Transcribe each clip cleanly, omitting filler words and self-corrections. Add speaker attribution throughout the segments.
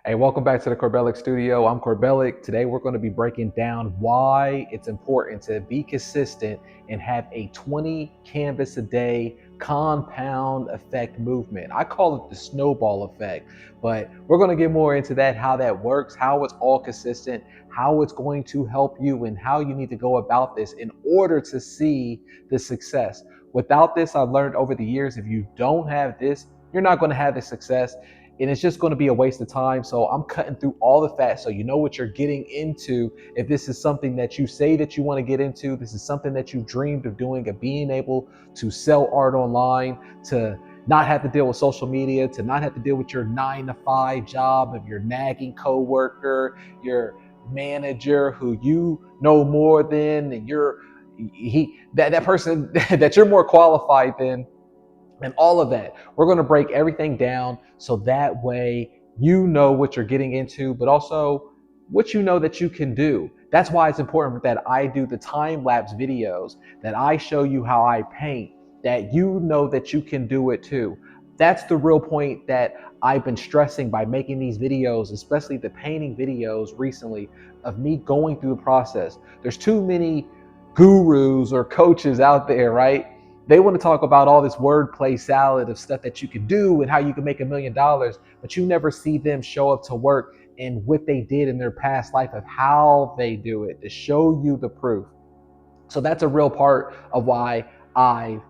Speaker 1: Hey, welcome back to the Corbellic studio. I'm Corbellic. Today we're going to be breaking down why it's important to be consistent and have a 20 canvas a day compound effect movement. I call it the snowball effect, but we're going to get more into that, how that works, how it's all consistent, how it's going to help you, and how you need to go about this in order to see the success. Without this, I've learned over the years, if you don't have this, you're not going to have the success, and it's just going to be a waste of time. So I'm cutting through all the fat so you know what you're getting into. If this is something that you say that you want to get into, this is something that you dreamed of doing, of being able to sell art online, to not have to deal with social media, to not have to deal with your 9 to 5 job of your nagging coworker, your manager who you know more than, and that person that you're more qualified than, and all of that. We're going to break everything down so that way you know what you're getting into, but also what you know that you can do. That's why it's important that I do the time lapse videos, that I show you how I paint, that you know that you can do it too. That's the real point that I've been stressing by making these videos, especially the painting videos recently, of me going through the process. There's too many gurus or coaches out there, right? They want to talk about all this wordplay salad of stuff that you can do and how you can make $1 million, but you never see them show up to work and what they did in their past life of how they do it to show you the proof. So that's a real part of why I've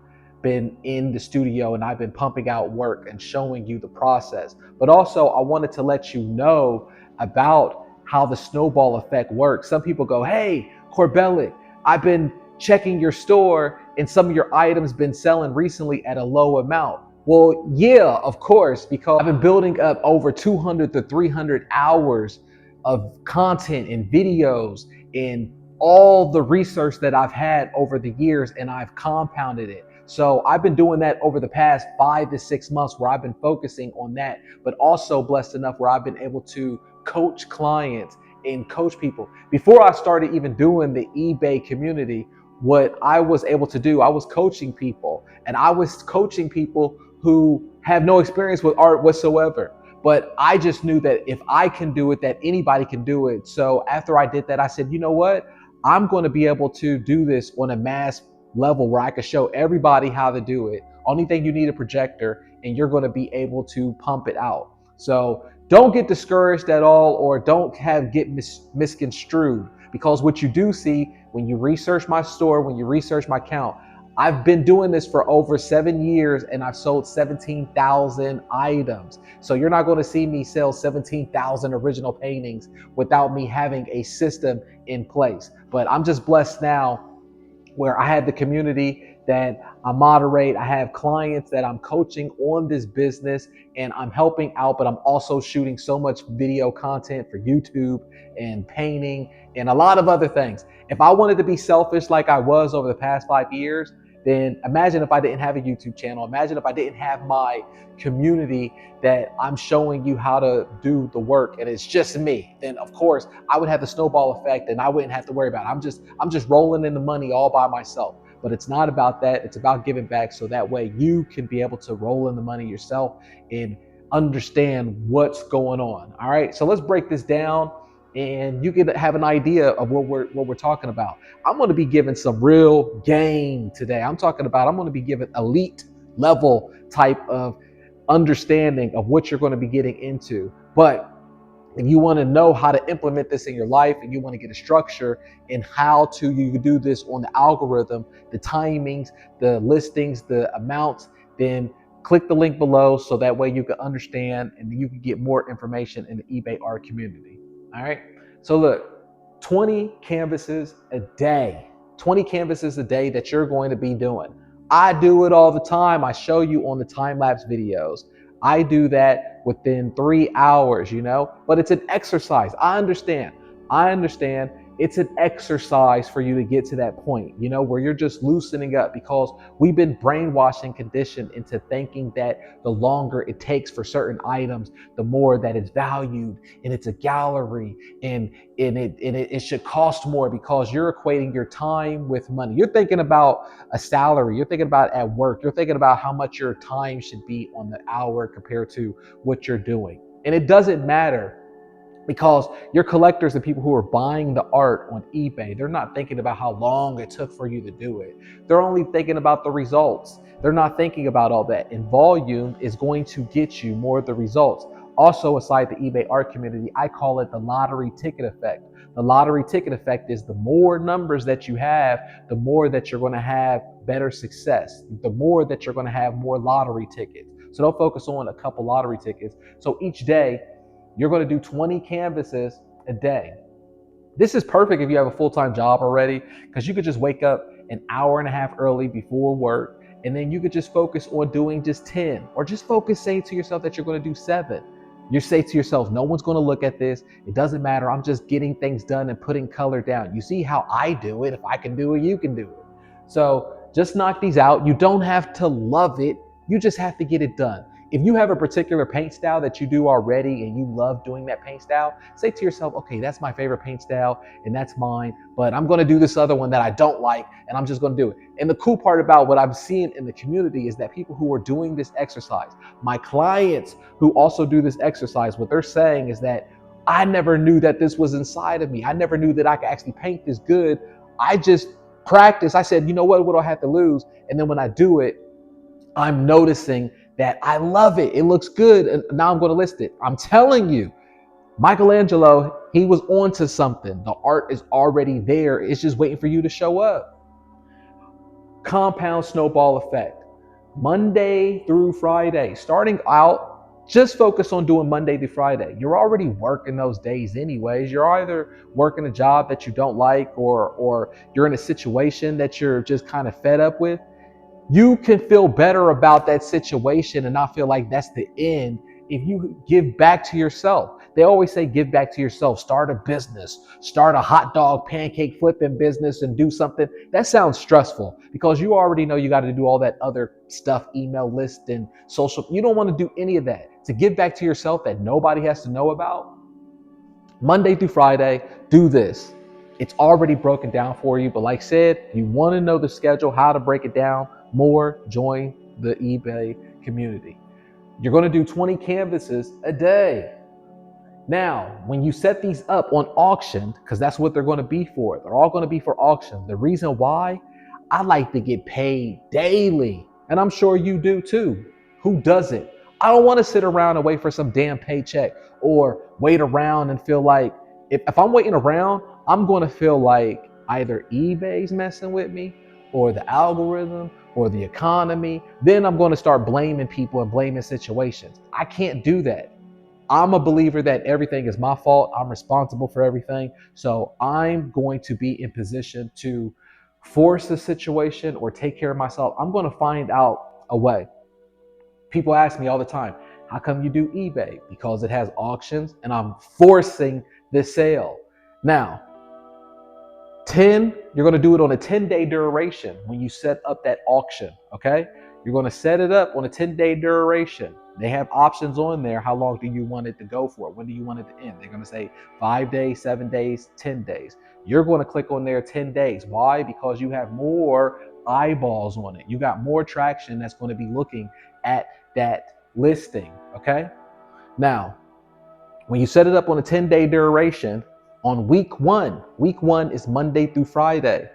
Speaker 1: been in the studio and I've been pumping out work and showing you the process. But also, I wanted to let you know about how the snowball effect works. Some people go, "Hey, Corbellic, I've been checking your store and some of your items been selling recently at a low amount." Well, yeah, of course, because I've been building up over 200 to 300 hours of content and videos and all the research that I've had over the years, and I've compounded it. So I've been doing that over the past 5 to 6 months where I've been focusing on that, but also blessed enough where I've been able to coach clients and coach people. Before I started even doing the eBay community, what I was able to do, I was coaching people, and I was coaching people who have no experience with art whatsoever. But I just knew that if I can do it, that anybody can do it. So after I did that, I said, you know what? I'm going to be able to do this on a mass level where I can show everybody how to do it. Only thing you need a projector, and you're going to be able to pump it out. So don't get discouraged at all, or don't get misconstrued, because what you do see when you research my store, when you research my account, I've been doing this for over 7 years and I've sold 17,000 items. So you're not going to see me sell 17,000 original paintings without me having a system in place. But I'm just blessed now where I had the community that I moderate. I have clients that I'm coaching on this business and I'm helping out, but I'm also shooting so much video content for YouTube and painting and a lot of other things. If I wanted to be selfish like I was over the past 5 years, then imagine if I didn't have a YouTube channel. Imagine if I didn't have my community that I'm showing you how to do the work and it's just me. Then of course I would have the snowball effect and I wouldn't have to worry about it. I'm just rolling in the money all by myself. But it's not about that. It's about giving back so that way you can be able to roll in the money yourself and understand what's going on. All right. So let's break this down and you can have an idea of what we're talking about. I'm going to be giving some real game today. I'm going to be giving elite level type of understanding of what you're going to be getting into. But if you want to know how to implement this in your life and you want to get a structure and how to you do this on the algorithm, the timings, the listings, the amounts, then click the link below so that way you can understand and you can get more information in the eBay art community. All right. So look, 20 canvases a day, 20 canvases a day that you're going to be doing. I do it all the time. I show you on the time lapse videos. I do that within 3 hours, but it's an exercise. I understand. It's an exercise for you to get to that point, where you're just loosening up because we've been brainwashed and conditioned into thinking that the longer it takes for certain items, the more that it's valued and it's a gallery and it should cost more because you're equating your time with money. You're thinking about a salary. You're thinking about at work. You're thinking about how much your time should be on the hour compared to what you're doing. And it doesn't matter because your collectors, the people who are buying the art on eBay, they're not thinking about how long it took for you to do it. They're only thinking about the results. They're not thinking about all that. And volume is going to get you more of the results. Also, aside the eBay art community, I call it the lottery ticket effect. The lottery ticket effect is the more numbers that you have, the more that you're going to have better success, the more that you're going to have more lottery tickets. So don't focus on a couple lottery tickets. So each day, you're going to do 20 canvases a day. This is perfect if you have a full-time job already, because you could just wake up an hour and a half early before work, and then you could just focus on doing just 10, or just focus saying to yourself that you're going to do 7. You say to yourself, no one's going to look at this. It doesn't matter. I'm just getting things done and putting color down. You see how I do it. If I can do it, you can do it. So just knock these out. You don't have to love it. You just have to get it done. If you have a particular paint style that you do already and you love doing that paint style, say to yourself, okay, that's my favorite paint style and that's mine, but I'm going to do this other one that I don't like and I'm just going to do it. And the cool part about what I'm seeing in the community is that people who are doing this exercise, my clients who also do this exercise, what they're saying is that I never knew that this was inside of me. I never knew that I could actually paint this good. I just practice. I said, you know what do I have to lose? And then when I do it, I'm noticing that I love it. It looks good. And now I'm going to list it. I'm telling you, Michelangelo, he was onto something. The art is already there. It's just waiting for you to show up. Compound snowball effect. Monday through Friday. Starting out, just focus on doing Monday through Friday. You're already working those days anyways. You're either working a job that you don't like, or you're in a situation that you're just kind of fed up with. You can feel better about that situation and not feel like that's the end if you give back to yourself. They always say give back to yourself. Start a business, start a hot dog pancake flipping business and do something. That sounds stressful because you already know you got to do all that other stuff, email list and social. You don't want to do any of that. To give back to yourself that nobody has to know about, Monday through Friday, do this. It's already broken down for you. But like I said, you want to know the schedule, how to break it down more, join the eBay community. You're going to do 20 canvases a day. Now, when you set these up on auction, because that's what they're going to be for, they're all going to be for auction. The reason why, I like to get paid daily. And I'm sure you do too. Who doesn't? I don't want to sit around and wait for some damn paycheck or wait around and feel like, if I'm waiting around, I'm going to feel like either eBay's messing with me or the algorithm or the economy. Then I'm going to start blaming people and blaming situations. I can't do that. I'm a believer that everything is my fault. I'm responsible for everything. So I'm going to be in position to force the situation or take care of myself. I'm going to find out a way. People ask me all the time, how come you do eBay? Because it has auctions and I'm forcing the sale. Now, 10, you're going to do it on a 10-day duration when you set up that auction, okay? You're going to set it up on a 10-day duration. They have options on there. How long do you want it to go for? When do you want it to end? They're going to say 5 days, 7 days, 10 days. You're going to click on there 10 days. Why? Because you have more eyeballs on it. You got more traction that's going to be looking at that listing, okay? Now, when you set it up on a 10-day duration, on week one is Monday through Friday,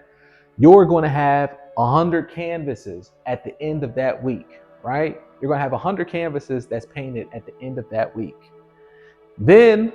Speaker 1: you're going to have 100 canvases at the end of that week, right? You're going to have 100 canvases that's painted at the end of that week. Then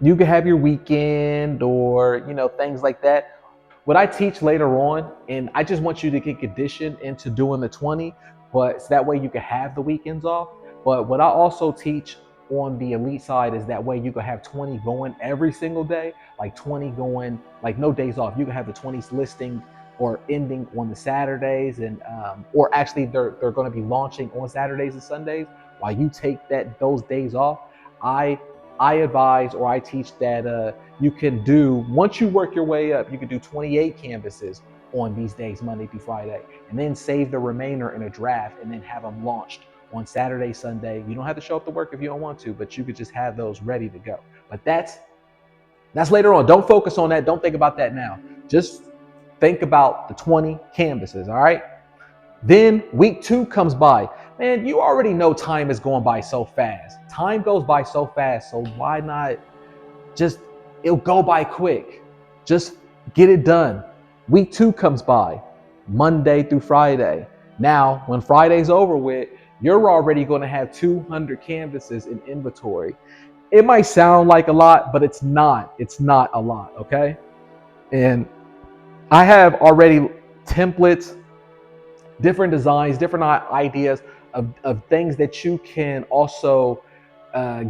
Speaker 1: you can have your weekend or, things like that. What I teach later on, and I just want you to get conditioned into doing the 20, but so that way you can have the weekends off. But what I also teach on the elite side is that way you can have 20 going every single day, like 20 going, like no days off. You can have the 20s listing or ending on the Saturdays, and or actually they're going to be launching on Saturdays and Sundays. While you take those days off, I advise or I teach that you can do, once you work your way up, you can do 28 canvases on these days, Monday through Friday, and then save the remainder in a draft and then have them launched on Saturday, Sunday. You don't have to show up to work if you don't want to, but you could just have those ready to go. But that's later on. Don't focus on that. Don't think about that now. Just think about the 20 canvases, all right? Then week 2 comes by. Man, you already know time is going by so fast. Time goes by so fast. So why not just, it'll go by quick. Just get it done. Week 2 comes by, Monday through Friday. Now, when Friday's over with, you're already going to have 200 canvases in inventory. It might sound like a lot, but it's not. It's not a lot, okay? And I have already templates, different designs, different ideas of things that you can also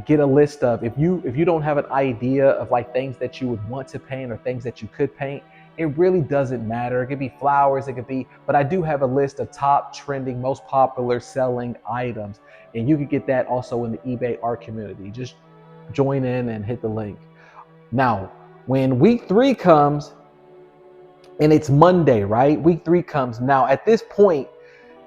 Speaker 1: get a list of. If you don't have an idea of like things that you would want to paint or things that you could paint, it really doesn't matter. It could be flowers, it could be, but I do have a list of top trending, most popular selling items. And you can get that also in the eBay art community. Just join in and hit the link. Now, when week 3 comes, and it's Monday, right? Week 3 comes. Now, at this point,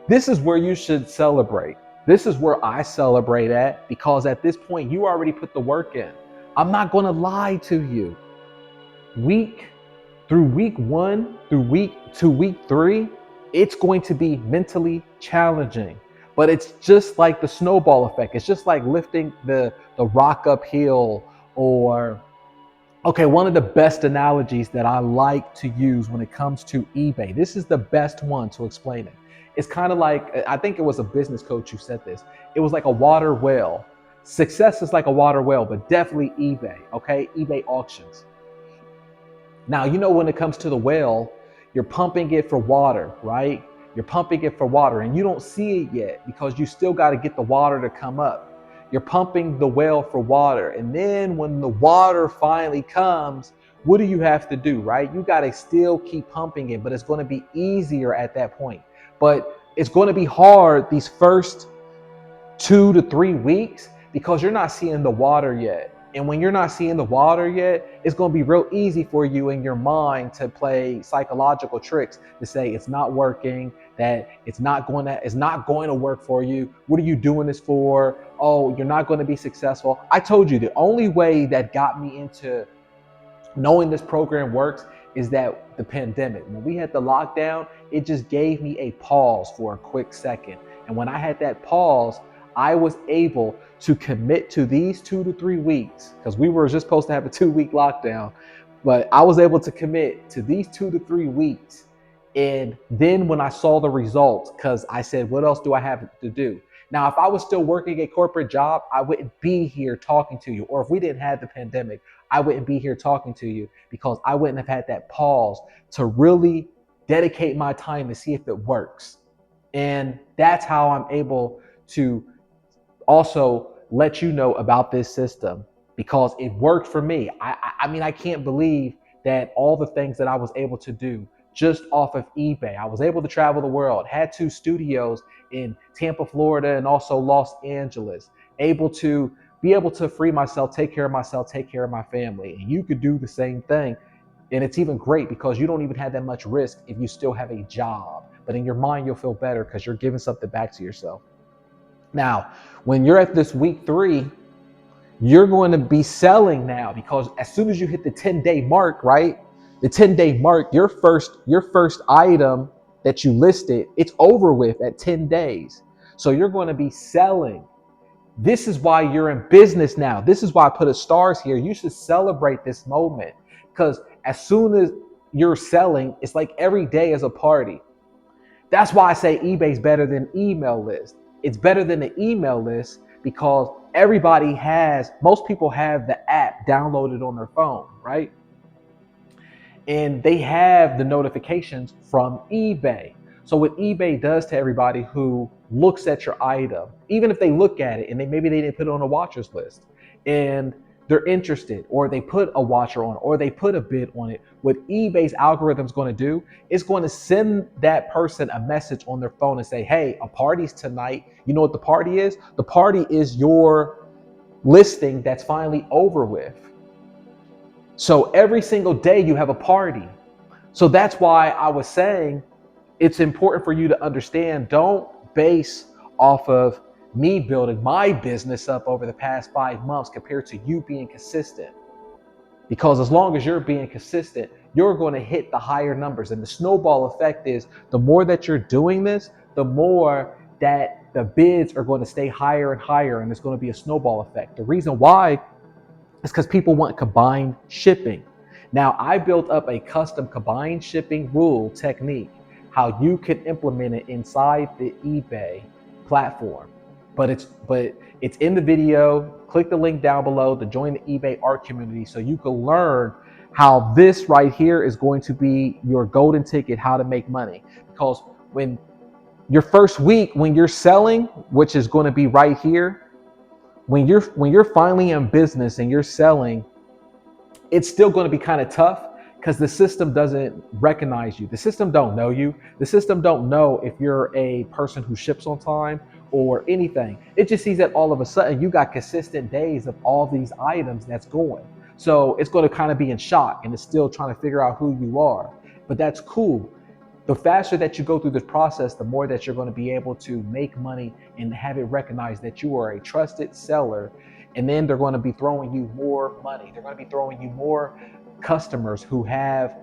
Speaker 1: this is where you should celebrate. This is where I celebrate at, because at this point, you already put the work in. I'm not going to lie to you. Week 1 to week 3, it's going to be mentally challenging. But it's just like the snowball effect. It's just like lifting the rock uphill, or okay, one of the best analogies that I like to use when it comes to eBay, this is the best one to explain it. It's kind of like, I think it was a business coach who said this. It was like a water well. Success is like a water well, but definitely eBay, okay? eBay auctions. Now, you know, when it comes to the well, you're pumping it for water, right? You're pumping it for water, and you don't see it yet because you still got to get the water to come up. You're pumping the well for water. And then when the water finally comes, what do you have to do, right? You got to still keep pumping it, but it's going to be easier at that point. But it's going to be hard these first 2 to 3 weeks because you're not seeing the water yet. And when you're not seeing the water yet, it's going to be real easy for you in your mind to play psychological tricks to say it's not working, that it's not going to work for you. What are you doing this for? Oh, you're not going to be successful. I told you the only way that got me into knowing this program works is that the pandemic. When we had the lockdown, it just gave me a pause for a quick second. And when I had that pause, I was able to commit to these 2 to 3 weeks, because we were just supposed to have a 2-week lockdown, but I was able to commit to these 2 to 3 weeks. And then when I saw the results, because I said, what else do I have to do? Now, if I was still working a corporate job, I wouldn't be here talking to you. Or if we didn't have the pandemic, I wouldn't be here talking to you, because I wouldn't have had that pause to really dedicate my time to see if it works. And that's how I'm able to also let you know about this system, because it worked for me. I mean, I can't believe that all the things that I was able to do just off of eBay. I was able to travel the world, had 2 studios in Tampa, Florida, and also Los Angeles, able to free myself, take care of myself, take care of my family. And you could do the same thing. And it's even great because you don't even have that much risk if you still have a job. But in your mind, you'll feel better because you're giving something back to yourself. Now, when you're at this week 3, you're going to be selling now, because as soon as you hit the 10-day mark, right? The 10-day mark, your first item that you listed, it's over with at 10 days. So you're going to be selling. This is why you're in business now. This is why I put a stars here. You should celebrate this moment, because as soon as you're selling, it's like every day is a party. That's why I say eBay's better than email list. It's better than the email list because most people have the app downloaded on their phone, right? And they have the notifications from eBay. So what eBay does to everybody who looks at your item, even if they look at it and maybe they didn't put it on a watcher's list and they're interested, or they put a watcher on it, or they put a bid on it, what eBay's algorithm is going to do is going to send that person a message on their phone and say, hey, a party's tonight. You know what the party is? The party is your listing that's finally over with. So every single day you have a party. So that's why I was saying it's important for you to understand, don't base off of me building my business up over the past 5 months compared to you being consistent. Because as long as you're being consistent, you're going to hit the higher numbers. And the snowball effect is the more that you're doing this, the more that the bids are going to stay higher and higher, and it's going to be a snowball effect. The reason why is because people want combined shipping. Now, I built up a custom combined shipping rule technique, how you can implement it inside the eBay platform. But it's in the video. Click the link down below to join the eBay art community so you can learn how this right here is going to be your golden ticket, how to make money. Because when your first week, when you're selling, which is going to be right here, when you're finally in business and you're selling, it's still going to be kind of tough because the system doesn't recognize you. The system don't know you. The system don't know if you're a person who ships on time or anything. It just sees that all of a sudden you got consistent days of all these items that's going. So it's going to kind of be in shock, and it's still trying to figure out who you are. But that's cool. The faster that you go through this process, the more that you're going to be able to make money and have it recognized that you are a trusted seller. And then they're going to be throwing you more money. They're going to be throwing you more customers who have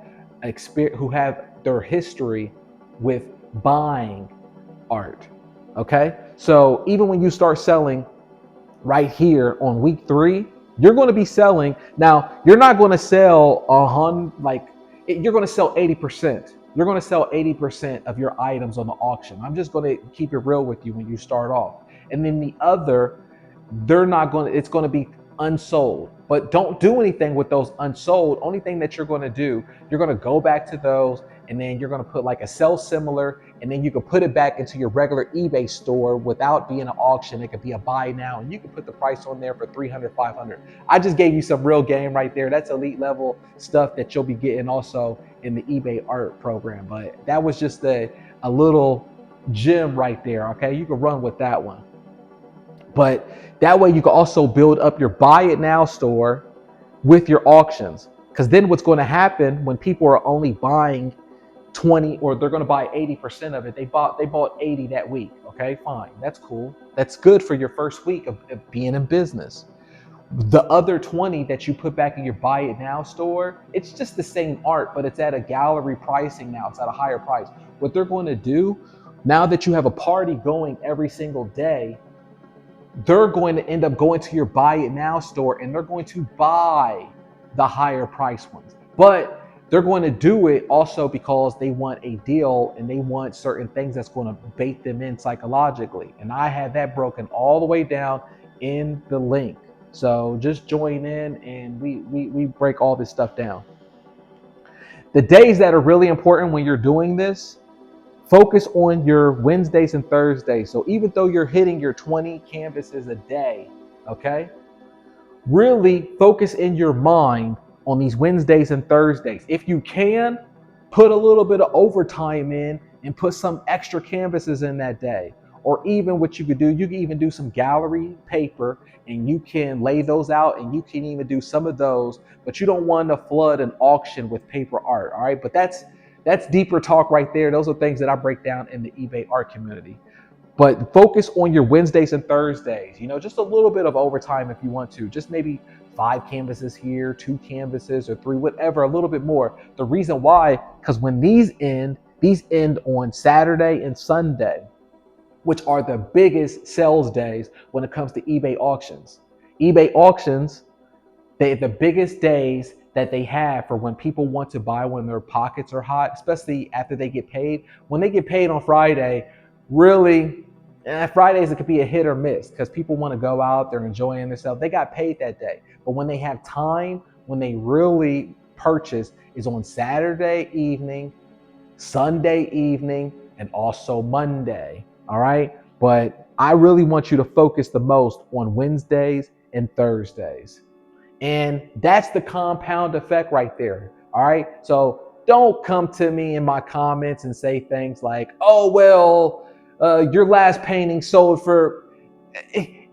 Speaker 1: their history with buying art. Okay, so even when you start selling right here on week 3, you're going to be selling. Now, you're not going to sell you're going to sell 80%. You're going to sell 80% of your items on the auction. I'm just going to keep it real with you when you start off. And then the other, it's going to be unsold. But don't do anything with those unsold. Only thing that you're going to do, you're going to go back to those, and then you're going to put like a sell similar, and then you can put it back into your regular eBay store without being an auction. It could be a buy now, and you can put the price on there for 300, 500. I just gave you some real game right there. That's elite level stuff that you'll be getting also in the eBay art program. But that was just a little gem right there. Okay, you can run with that one. But that way you can also build up your buy it now store with your auctions. Because then what's going to happen when people are only buying 20, or they're going to buy 80% of it, they bought 80 that week. Okay, fine, that's cool. That's good for your first week of being in business. The other 20 that you put back in your buy it now store, it's just the same art, but it's at a gallery pricing now. It's at a higher price. What they're going to do now that you have a party going every single day, they're going to end up going to your buy it now store, and they're going to buy the higher price ones. But they're going to do it also because they want a deal, and they want certain things that's going to bait them in psychologically. And I have that broken all the way down in the link. So just join in, and we break all this stuff down. The days that are really important when you're doing this, focus on your Wednesdays and Thursdays. So even though you're hitting your 20 canvases a day, okay, really focus in your mind on these Wednesdays and Thursdays. If you can, put a little bit of overtime in and put some extra canvases in that day. Or even what you could do, you can even do some gallery paper, and you can lay those out, and you can even do some of those, but you don't want to flood an auction with paper art. All right, but that's deeper talk right there. Those are things that I break down in the eBay art community. But focus on your Wednesdays and Thursdays. Just a little bit of overtime if you want to. Just maybe 5 canvases here, 2 canvases, or 3, whatever, a little bit more. The reason why, because when these end on Saturday and Sunday, which are the biggest sales days when it comes to eBay auctions. eBay auctions, the biggest days that they have for when people want to buy when their pockets are hot, especially after they get paid. When they get paid on Friday, really, Fridays it could be a hit or miss because people want to go out, they're enjoying themselves. They got paid that day. But when they have time, when they really purchase, is on Saturday evening, Sunday evening, and also Monday. All right. But I really want you to focus the most on Wednesdays and Thursdays. And that's the compound effect right there. All right. So don't come to me in my comments and say things like, oh, well, your last painting sold for.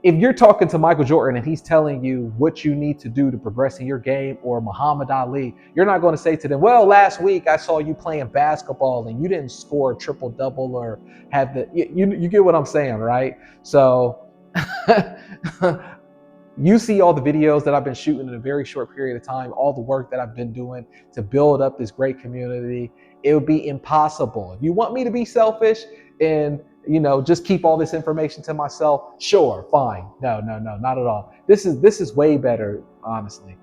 Speaker 1: If you're talking to Michael Jordan and he's telling you what you need to do to progress in your game, or Muhammad Ali, you're not going to say to them, well, last week I saw you playing basketball and you didn't score a triple double or have you get what I'm saying, right? So you see all the videos that I've been shooting in a very short period of time, all the work that I've been doing to build up this great community. It would be impossible. If you want me to be selfish, and just keep all this information to myself? Sure, fine. No, no, no, not at all. This is way better, honestly.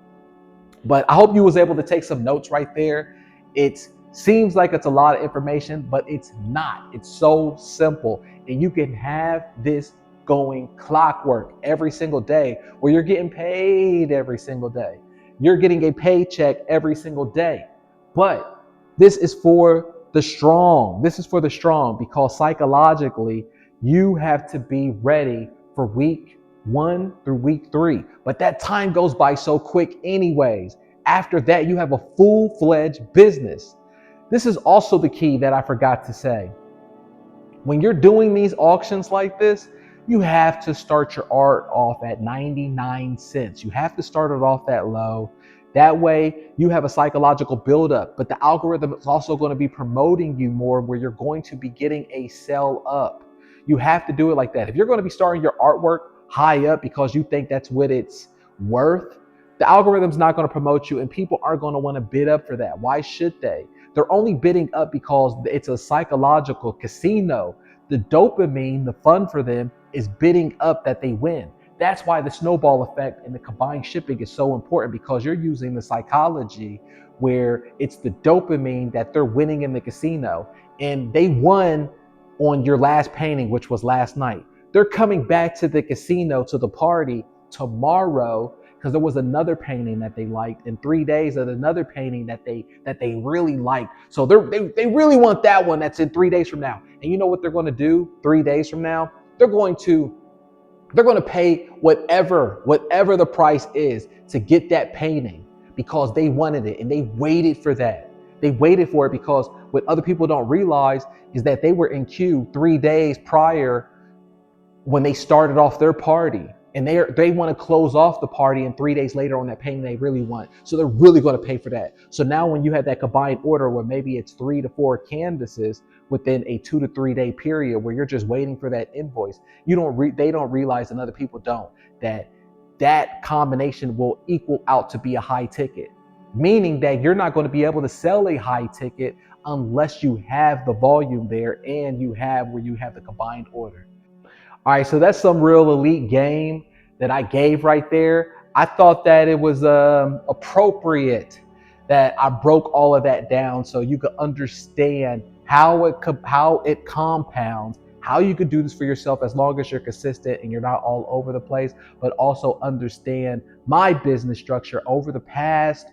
Speaker 1: But I hope you was able to take some notes right there. It seems like it's a lot of information, but it's not. It's so simple. And you can have this going clockwork every single day where you're getting paid every single day. You're getting a paycheck every single day. But this is for the strong. This is for the strong because psychologically, you have to be ready for week 1 through week 3. But that time goes by so quick, anyways. After that, you have a full-fledged business. This is also the key that I forgot to say. When you're doing these auctions like this, you have to start your art off at 99 cents. You have to start it off that low. That way you have a psychological buildup, but the algorithm is also going to be promoting you more where you're going to be getting a sell up. You have to do it like that. If you're going to be starting your artwork high up because you think that's what it's worth, the algorithm's not going to promote you and people aren't going to want to bid up for that. Why should they? They're only bidding up because it's a psychological casino. The dopamine, the fun for them is bidding up that they win. That's why the snowball effect and the combined shipping is so important because you're using the psychology where it's the dopamine that they're winning in the casino and they won on your last painting, which was last night. They're coming back to the casino, to the party tomorrow because there was another painting that they liked in 3 days of another painting that they really liked. So they really want that one that's in 3 days from now. And you know what they're going to do 3 days from now? They're going to pay whatever the price is to get that painting because they wanted it and they waited for that. They waited for it because what other people don't realize is that they were in queue 3 days prior when they started off their party, and they want to close off the party and 3 days later on that painting they really want. So they're really going to pay for that. So now when you have that combined order where maybe it's 3 to 4 canvases within a 2 to 3 day period where you're just waiting for that invoice, they don't realize, and other people don't, that combination will equal out to be a high ticket, meaning that you're not going to be able to sell a high ticket unless you have the volume there and you have the combined order. All right, so that's some real elite game that I gave right there. I thought that it was appropriate that I broke all of that down so you could understand how it compounds, how you could do this for yourself as long as you're consistent and you're not all over the place, but also understand my business structure over the past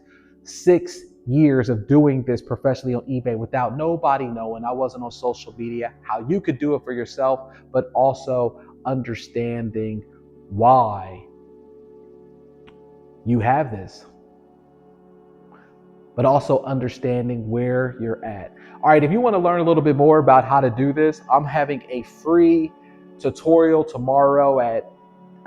Speaker 1: 6 years of doing this professionally on eBay without nobody knowing. I wasn't on social media, how you could do it for yourself, but also understanding why you have this, but also understanding where you're at. All right, if you want to learn a little bit more about how to do this, I'm having a free tutorial tomorrow at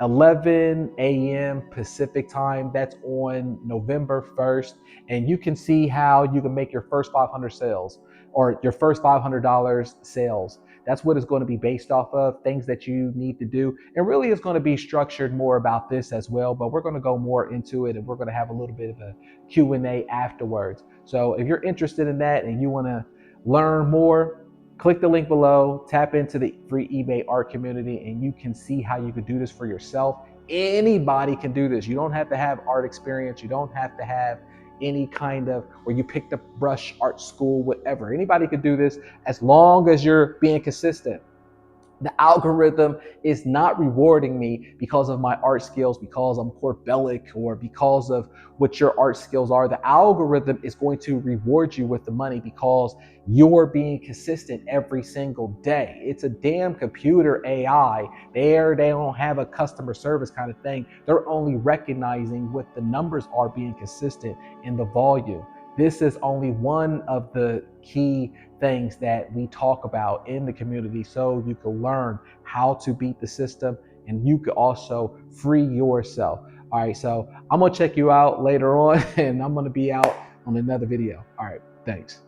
Speaker 1: 11 a.m. Pacific time. That's on November 1st. And you can see how you can make your first 500 sales or your first $500 sales. That's what it's going to be based off of, things that you need to do. And really it's going to be structured more about this as well, but we're going to go more into it and we're going to have a little bit of a Q&A afterwards. So if you're interested in that and you want to learn more, click the link below, tap into the free eBay art community, and you can see how you could do this for yourself. Anybody can do this. You don't have to have art experience. You don't have to have any kind of where you picked up brush art school, whatever. Anybody could do this as long as you're being consistent. The algorithm is not rewarding me because of my art skills, because I'm Corbellic, or because of what your art skills are. The algorithm is going to reward you with the money because you're being consistent every single day. It's a damn computer AI. They don't have a customer service kind of thing. They're only recognizing what the numbers are being consistent in the volume. This is only one of the key things that we talk about in the community so you can learn how to beat the system and you can also free yourself. All right, so I'm gonna check you out later on and I'm gonna be out on another video. All right, thanks.